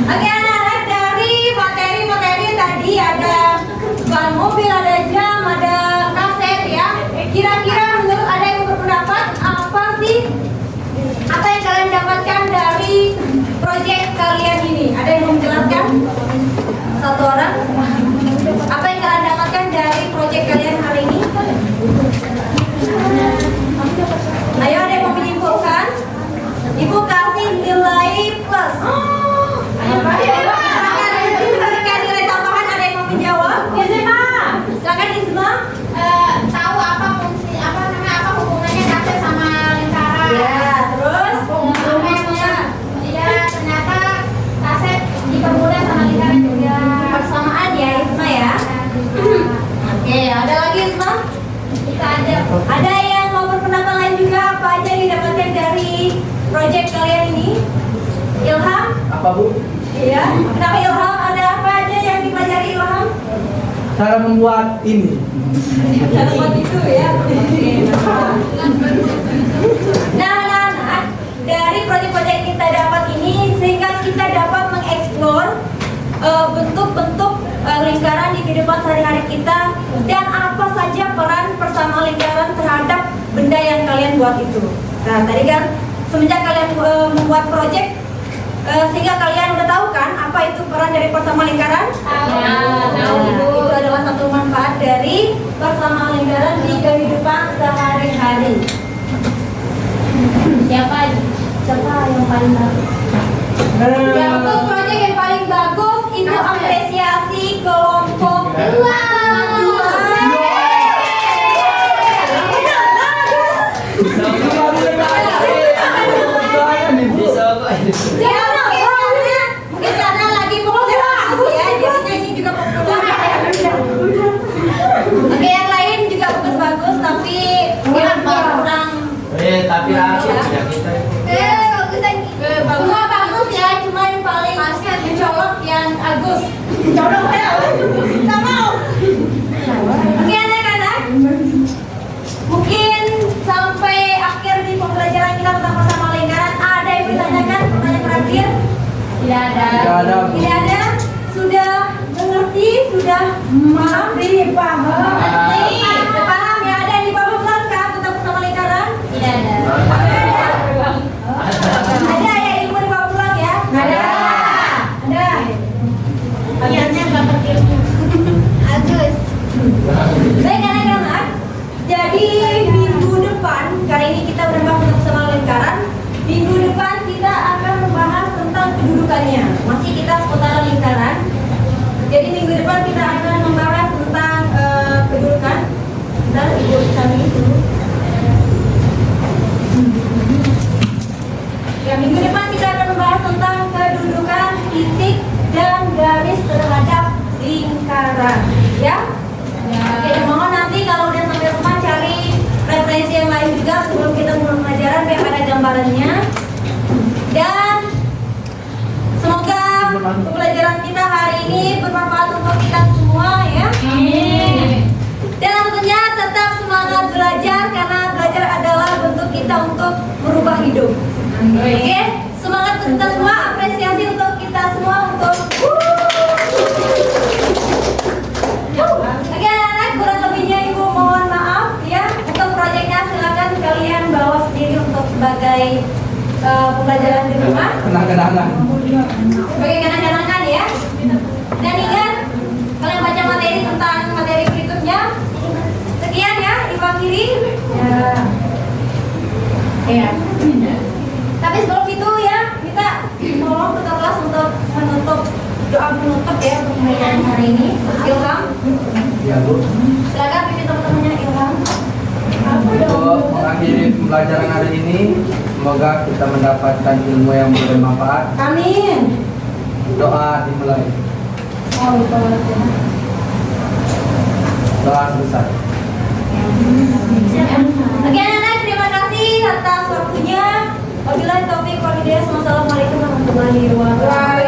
Oke anak-anak, dari materi tadi ada ban mobil, ada jam, ada kaset ya. Kira-kira menurut ada yang berpendapat apa sih? Apa yang kalian dapatkan dari proyek kalian ini? Ada yang mau menjelaskan? Satu orang? Apa yang kalian dapatkan dari proyek kalian hari ini? Ayo ada yang mau menyimpulkan? Ibu kasih nilai plus. Silakan nilai tambahan, ada yang mau menjawab? Isma. Silakan Isma. Tahu apa fungsi apa hubungannya kaset sama lingkaran. Ya, terus rumusnya. Iya, ternyata kaset dipermudah sama lingkaran juga. Persamaan ya Isma ya. Oke, ada lagi Isma? Itu aja. Ada yang mau berpendapat lain juga? Apa aja yang didapatkan dari proyek kalian ini? Ilham? Apa Bu? Iya. Kenapa Ilham? Ada apa aja yang dipelajari Ilham? Cara membuat ini. Dapat itu ya. Nah, anak-anak, dari proyek-proyek yang kita dapat ini sehingga kita dapat mengeksplor bentuk-bentuk lingkaran di kehidupan sehari-hari kita dan apa saja peran persamaan lingkaran terhadap benda yang kalian buat itu. Nah, tadi kan semenjak kalian membuat proyek sehingga kalian udah tahu kan apa itu peran dari persamaan lingkaran? Tahu. Itu adalah satu manfaat dari persamaan lingkaran di kehidupan sehari-hari. Siapa yang paling bagus? Ya, untuk proyek yang paling bagus itu apresiasi kelompok Agus. Jodoh ya. Nggak mau. Oke anak-anak, mungkin sampai akhir di pembelajaran kita tentang persama lingkaran ada yang ditanyakan pertanyaan terakhir? Tidak ada. Tidak ada. Tidak ada? Sudah mengerti? Sudah paham? Paham. Sudah paham ya? Ada yang di bawah belakang tentang persama lingkaran? Tidak ada. Ada ya ilmu di bawah pulang ya? Ada. Ada. Niatnya nggak pakai ilmu. Agus. Baik anak-anak, jadi minggu depan, kali ini kita berbahas tentang persama lingkaran. Minggu depan kita akan membahas tentang kedudukannya. Masih kita seputaran lingkaran. Jadi minggu depan kita akan membahas tentang kedudukan. Dan ibu kami itu. Ya, minggu depan kita akan membahas tentang kedudukan titik dan garis terhadap lingkaran. Ya. Oke, mohon nanti kalau udah sampai rumah cari referensi yang lain juga sebelum kita mulai pelajaran biar ada gambarannya. Dan semoga pembelajaran kita hari ini bermanfaat untuk kita semua ya. Dan tentunya tetap semangat belajar karena belajar adalah bentuk kita untuk merubah hidup. Oke, semangat untuk kita semua, apresiasi untuk kita semua untuk Oke anak-anak, kurang lebihnya ibu mohon maaf ya. Untuk proyeknya silakan kalian bawa sendiri untuk sebagai pembelajaran di rumah. Kenang-kenangan. Sebagai kenang-kenangan ya. Dan ingat, kalian baca materi tentang materi berikutnya. Sekian ya, ibu akhiri. Ya. Tapi sebelum itu ya, kita tolong ketua kelas untuk menutup doa penutup ya untuk pembelajaran hari ini. Ilham. Ya Bu. Silakan pimpin teman-temannya Ilham. Untuk mengakhiri pembelajaran hari ini, semoga kita mendapatkan ilmu yang bermanfaat. Amin. Doa dimulai. Oh, lupa lagi. Doa selesai. Oke anak-anak, terima kasih atas waktunya. Wabillahi taufiq wal hidayah. Wassalamualaikum warahmatullahi wabarakatuh.